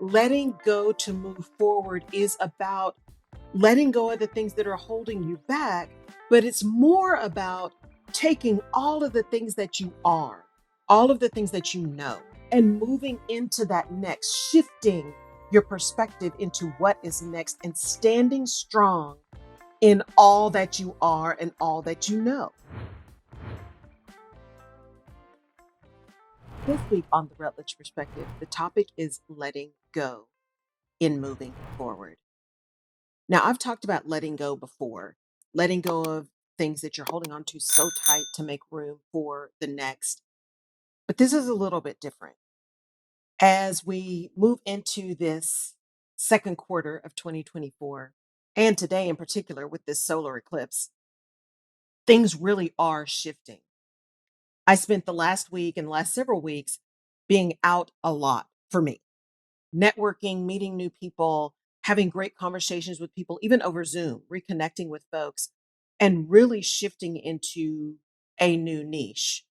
letting go to move forward is about letting go of the things that are holding you back, but it's more about taking all of the things that you are, all of the things that you know, and moving into that next, shifting your perspective into what is next and standing strong in all that you are and all that you know. This week on the Rutledge Perspective, the topic is letting go in moving forward. Now, I've talked about letting go before, letting go of things that you're holding on to so tight to make room for the next. But this is a little bit different. As we move into this second quarter of 2024, and today in particular with this solar eclipse, things really are shifting. I spent the last week and last several weeks being out a lot for me, networking, meeting new people, having great conversations with people, even over Zoom, reconnecting with folks, and really shifting into a new niche.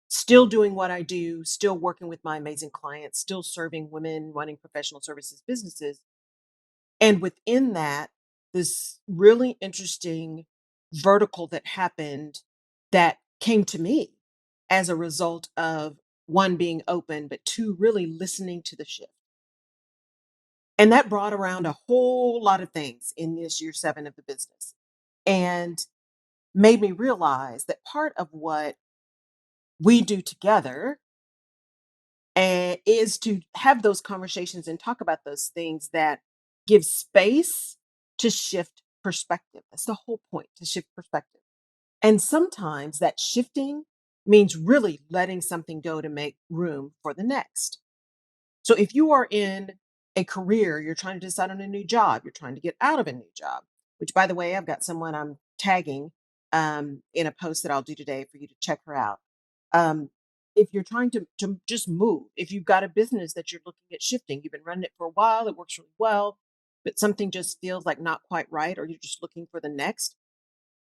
Still doing what I do, still working with my amazing clients, still serving women running professional services businesses. And within that, this really interesting vertical that happened that came to me as a result of one, being open, but two, really listening to the shift. And that brought around a whole lot of things in this year 7 of the business and made me realize that part of what we do together is to have those conversations and talk about those things that give space to shift perspective. That's the whole point, to shift perspective. And sometimes that shifting means really letting something go to make room for the next. So if you are in a career, you're trying to decide on a new job, you're trying to get out of a new job, which by the way, I've got someone I'm tagging in a post that I'll do today for you to check her out. Um, if you're trying to just move, if you've got a business that you're looking at shifting, you've been running it for a while, it works really well, but something just feels like not quite right, or you're just looking for the next,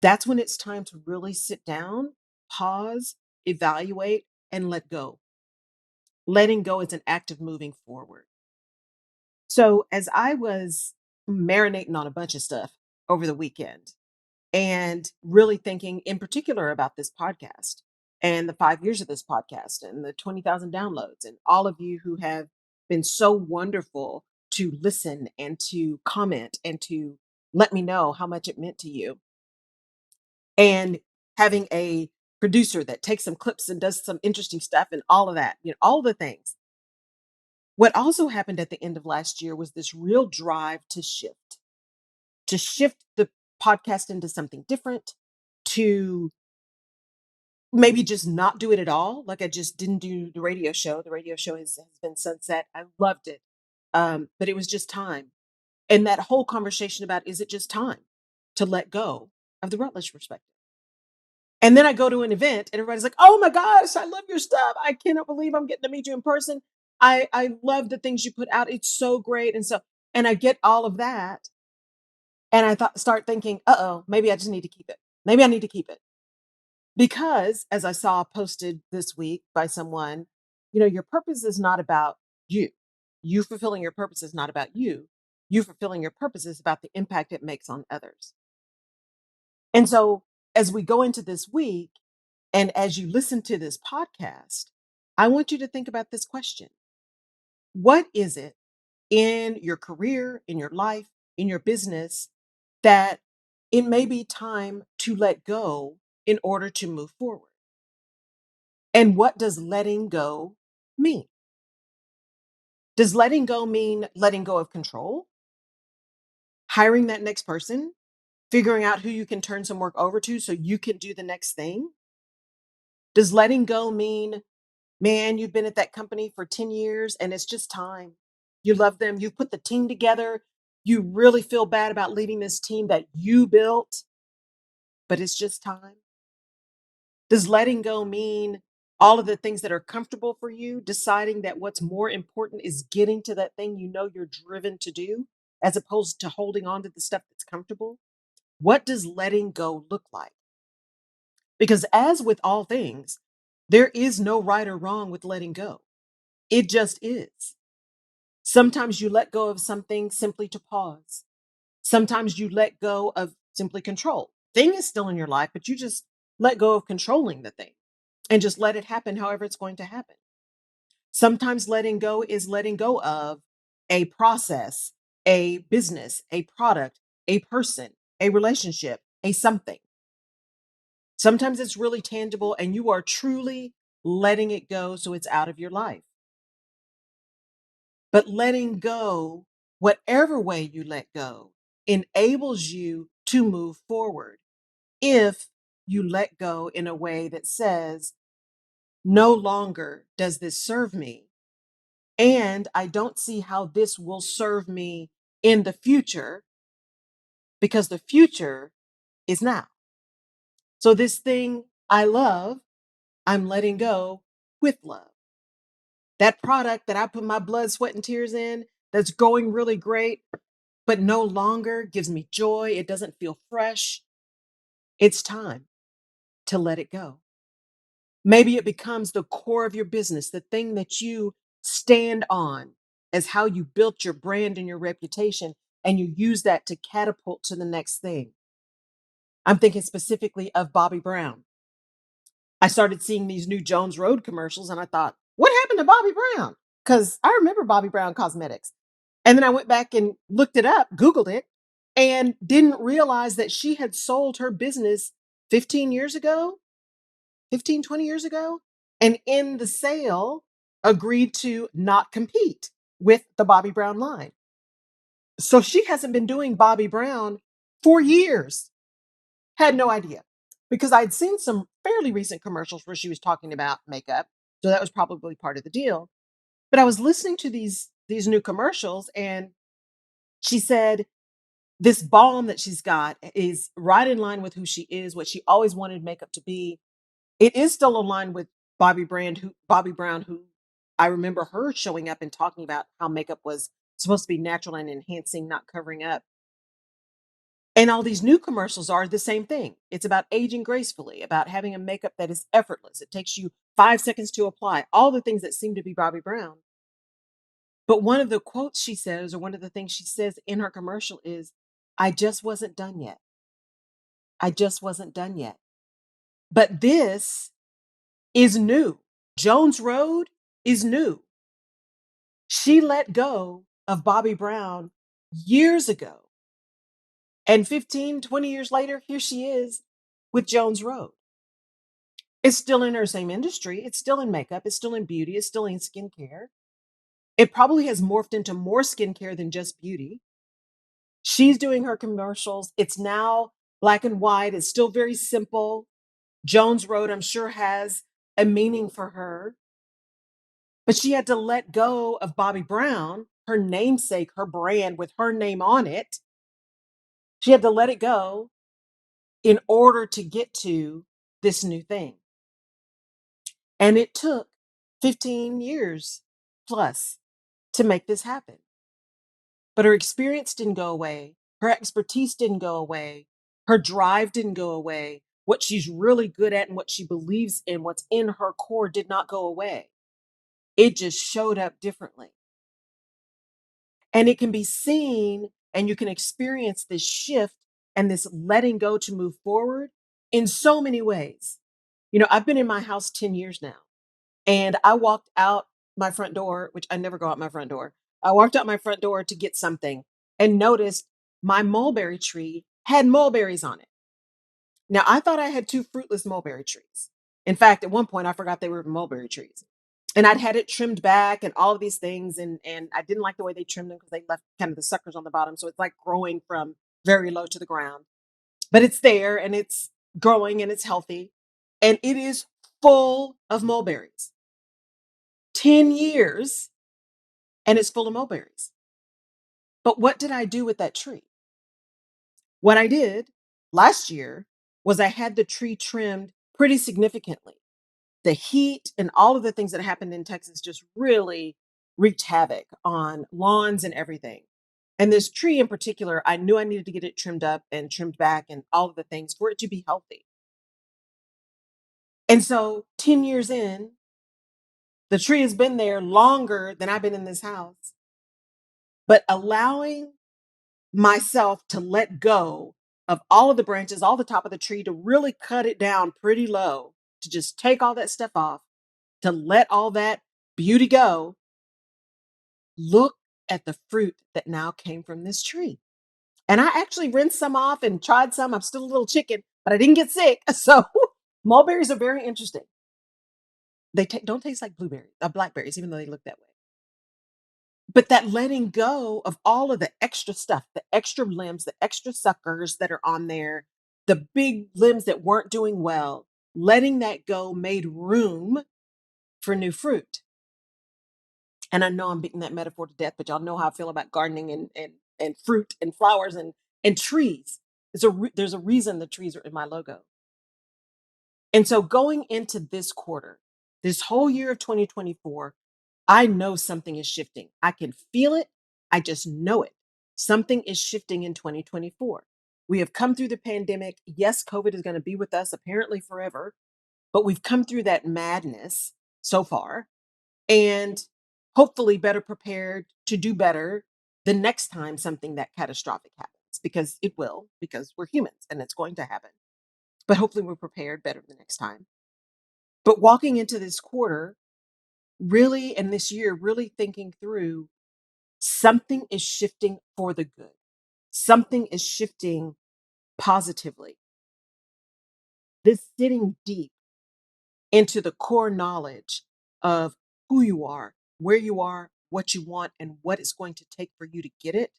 that's when it's time to really sit down, pause, evaluate, and let go. Letting go is an act of moving forward. So as I was marinating on a bunch of stuff over the weekend and really thinking in particular about this podcast and the 5 years of this podcast and the 20,000 downloads and all of you who have been so wonderful to listen and to comment and to let me know how much it meant to you, and having a producer that takes some clips and does some interesting stuff and all of that, all the things. What also happened at the end of last year was this real drive to shift the podcast into something different, to maybe just not do it at all. Like I just didn't do the radio show. The radio show has been sunset. I loved it. But it was just time. And that whole conversation about, is it just time to let go of the Rutledge Perspective? And then I go to an event and everybody's like, oh my gosh, I love your stuff. I cannot believe I'm getting to meet you in person. I love the things you put out. It's so great. And I get all of that. And start thinking, maybe I just need to keep it. Maybe I need to keep it. Because as I saw posted this week by someone, your purpose is not about you. You fulfilling your purpose is not about you. You fulfilling your purpose is about the impact it makes on others. And so as we go into this week, and as you listen to this podcast, I want you to think about this question. What is it in your career, in your life, in your business, that it may be time to let go in order to move forward? And what does letting go mean? Does letting go mean letting go of control? Hiring that next person? Figuring out who you can turn some work over to so you can do the next thing? Does letting go mean, man, you've been at that company for 10 years and it's just time? You love them. You put the team together. You really feel bad about leaving this team that you built, but it's just time. Does letting go mean all of the things that are comfortable for you, deciding that what's more important is getting to that thing you're driven to do, as opposed to holding on to the stuff that's comfortable? What does letting go look like? Because as with all things, there is no right or wrong with letting go. It just is. Sometimes you let go of something simply to pause. Sometimes you let go of simply control. Thing is still in your life, but you just let go of controlling the thing and just let it happen however it's going to happen. Sometimes letting go is letting go of a process, a business, a product, a person, a relationship, a something. Sometimes it's really tangible and you are truly letting it go so it's out of your life. But letting go, whatever way you let go, enables you to move forward if you let go in a way that says, no longer does this serve me. And I don't see how this will serve me in the future because the future is now. So, this thing I love, I'm letting go with love. That product that I put my blood, sweat, and tears in that's going really great, but no longer gives me joy. It doesn't feel fresh. It's time to let it go. Maybe it becomes the core of your business, the thing that you stand on as how you built your brand and your reputation, and you use that to catapult to the next thing. I'm thinking specifically of Bobbi Brown. I started seeing these new Jones Road commercials and I thought, what happened to Bobbi Brown? Because I remember Bobbi Brown Cosmetics. And then I went back and looked it up, Googled it, and didn't realize that she had sold her business 15 years ago, 15, 20 years ago. And in the sale, agreed to not compete with the Bobbi Brown line. So she hasn't been doing Bobbi Brown for years. Had no idea because I'd seen some fairly recent commercials where she was talking about makeup. So that was probably part of the deal. But I was listening to these new commercials and she said this balm that she's got is right in line with who she is, what she always wanted makeup to be. It is still aligned with Bobbi Brown, who I remember her showing up and talking about how makeup was supposed to be natural and enhancing, not covering up. And all these new commercials are the same thing. It's about aging gracefully, about having a makeup that is effortless. It takes you 5 seconds to apply, all the things that seem to be Bobbi Brown. But one of the quotes she says, or one of the things she says in her commercial is, I just wasn't done yet. I just wasn't done yet. But this is new. Jones Road is new. She let go of Bobbi Brown years ago. And 15, 20 years later, here she is with Jones Road. It's still in her same industry. It's still in makeup. It's still in beauty. It's still in skincare. It probably has morphed into more skincare than just beauty. She's doing her commercials. It's now black and white. It's still very simple. Jones Road, I'm sure, has a meaning for her. But she had to let go of Bobbi Brown, her namesake, her brand with her name on it. She had to let it go in order to get to this new thing. And it took 15 years plus to make this happen. But her experience didn't go away. Her expertise didn't go away. Her drive didn't go away. What she's really good at and what she believes in, what's in her core, did not go away. It just showed up differently. And it can be seen, and you can experience this shift and this letting go to move forward in so many ways. You know, I've been in my house 10 years now, and I walked out my front door, which I never go out my front door. I walked out my front door to get something and noticed my mulberry tree had mulberries on it. Now, I thought I had two fruitless mulberry trees. In fact, at one point, I forgot they were mulberry trees. And I'd had it trimmed back and all of these things. And I didn't like the way they trimmed them because they left kind of the suckers on the bottom. So it's like growing from very low to the ground. But it's there and it's growing and it's healthy. And it is full of mulberries. 10 years and it's full of mulberries. But what did I do with that tree? What I did last year was I had the tree trimmed pretty significantly. The heat and all of the things that happened in Texas just really wreaked havoc on lawns and everything. And this tree in particular, I knew I needed to get it trimmed up and trimmed back and all of the things for it to be healthy. And so 10 years in, the tree has been there longer than I've been in this house. but allowing myself to let go of all of the branches, all the top of the tree, to really cut it down pretty low, to just take all that stuff off, to let all that beauty go. Look at the fruit that now came from this tree. And I actually rinsed some off and tried some. I'm still a little chicken, but I didn't get sick. So mulberries are very interesting. They don't taste like blueberries, blackberries, even though they look that way. But that letting go of all of the extra stuff, the extra limbs, the extra suckers that are on there, the big limbs that weren't doing well, letting that go made room for new fruit. And I know I'm beating that metaphor to death, but y'all know how I feel about gardening and fruit and flowers and trees. There's a reason the trees are in my logo. And so going into this quarter, this whole year of 2024, I know something is shifting. I can feel it. I just know it. Something is shifting in 2024. We have come through the pandemic. Yes, COVID is going to be with us apparently forever, but we've come through that madness so far and hopefully better prepared to do better the next time something that catastrophic happens, because it will, because we're humans and it's going to happen. But hopefully we're prepared better the next time. But walking into this quarter, really, and this year, really thinking through, something is shifting for the good. Something is shifting positively. This sitting deep into the core knowledge of who you are, what you want, and what it's going to take for you to get it.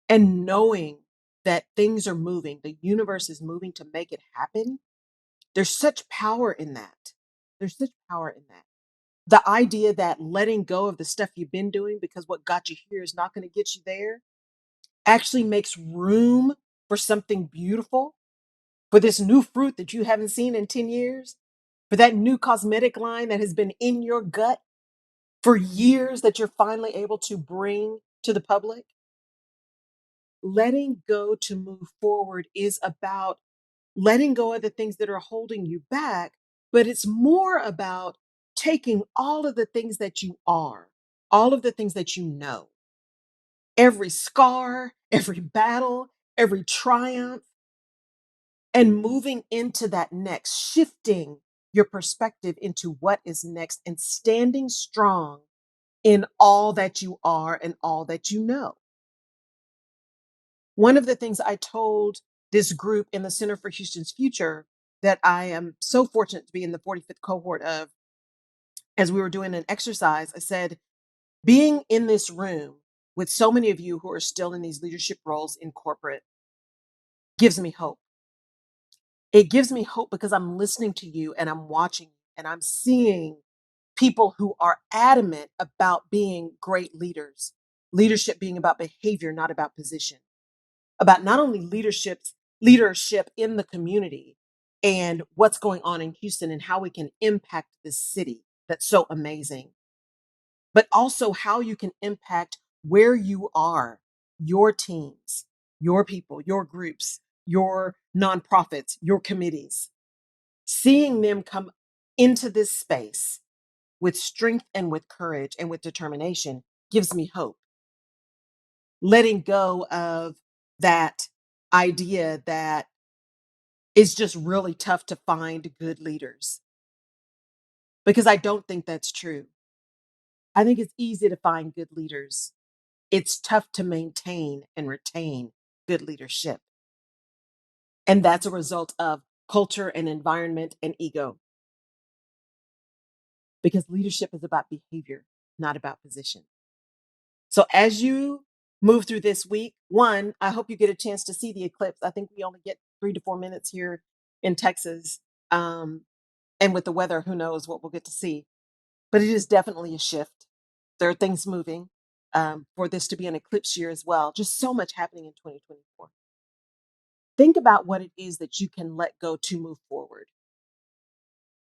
And knowing that things are moving, the universe is moving to make it happen. There's such power in that. There's such power in that. The idea that letting go of the stuff you've been doing because what got you here is not going to get you there actually makes room for something beautiful, for this new fruit that you haven't seen in 10 years, for that new cosmetic line that has been in your gut for years that you're finally able to bring to the public. Letting go to move forward is about letting go of the things that are holding you back, but it's more about taking all of the things that you are, all of the things that you know, every scar, every battle, every triumph, and moving into that next, shifting your perspective into what is next and standing strong in all that you are and all that you know. One of the things I told this group in the Center for Houston's Future that I am so fortunate to be in the 45th cohort of, as we were doing an exercise, I said, being in this room with so many of you who are still in these leadership roles in corporate gives me hope. It gives me hope because I'm listening to you and I'm watching and I'm seeing people who are adamant about being great leaders, leadership being about behavior, not about position, about not only leadership in the community and what's going on in Houston and how we can impact this city that's so amazing, but also how you can impact where you are, your teams, your people, your groups, your nonprofits, your committees, seeing them come into this space with strength and with courage and with determination gives me hope. Letting go of that idea that it's just really tough to find good leaders, because I don't think that's true. I think it's easy to find good leaders. It's tough to maintain and retain good leadership. And that's a result of culture and environment and ego, because leadership is about behavior, not about position. So as you move through this week, one, I hope you get a chance to see the eclipse. I think we only get 3 to 4 minutes here in Texas. And with the weather, who knows what we'll get to see. But it is definitely a shift. There are things moving for this to be an eclipse year as well. Just so much happening in 2024. Think about what it is that you can let go to move forward.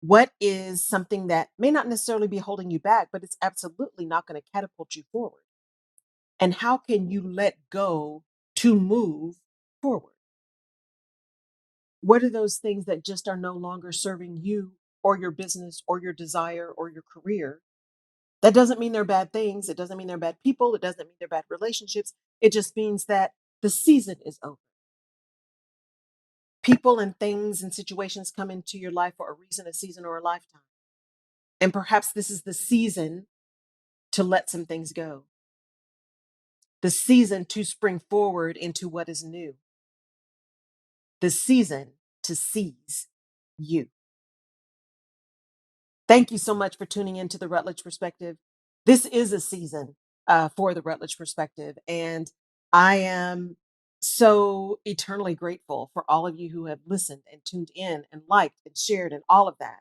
What is something that may not necessarily be holding you back, but it's absolutely not going to catapult you forward? And how can you let go to move forward? What are those things that just are no longer serving you or your business or your desire or your career? That doesn't mean they're bad things. It doesn't mean they're bad people. It doesn't mean they're bad relationships. It just means that the season is over. People and things and situations come into your life for a reason, a season, or a lifetime. And perhaps this is the season to let some things go, the season to spring forward into what is new, the season to seize you. Thank you so much for tuning into the Rutledge Perspective. This is a season for the Rutledge Perspective, and I am so eternally grateful for all of you who have listened and tuned in and liked and shared and all of that.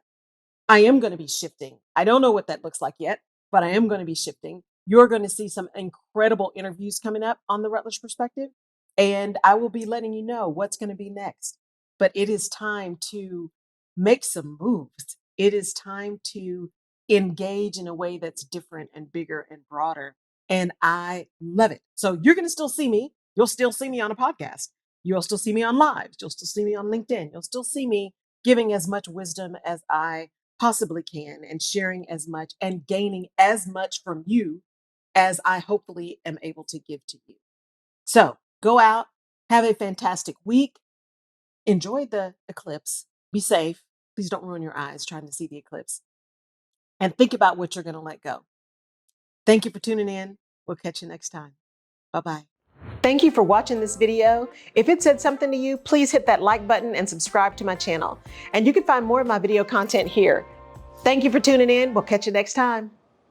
I am going to be shifting. I don't know what that looks like yet, but I am going to be shifting. You're going to see some incredible interviews coming up on the Rutledge Perspective, and I will be letting you know what's going to be next. But it is time to make some moves. It is time to engage in a way that's different and bigger and broader. And I love it. So you're going to still see me. You'll still see me on a podcast. You'll still see me on lives. You'll still see me on LinkedIn. You'll still see me giving as much wisdom as I possibly can and sharing as much and gaining as much from you as I hopefully am able to give to you. So go out, have a fantastic week, enjoy the eclipse, be safe. Please don't ruin your eyes trying to see the eclipse, and think about what you're going to let go. Thank you for tuning in. We'll catch you next time. Bye-bye. Thank you for watching this video. If it said something to you, please hit that like button and subscribe to my channel. And you can find more of my video content here. Thank you for tuning in. We'll catch you next time.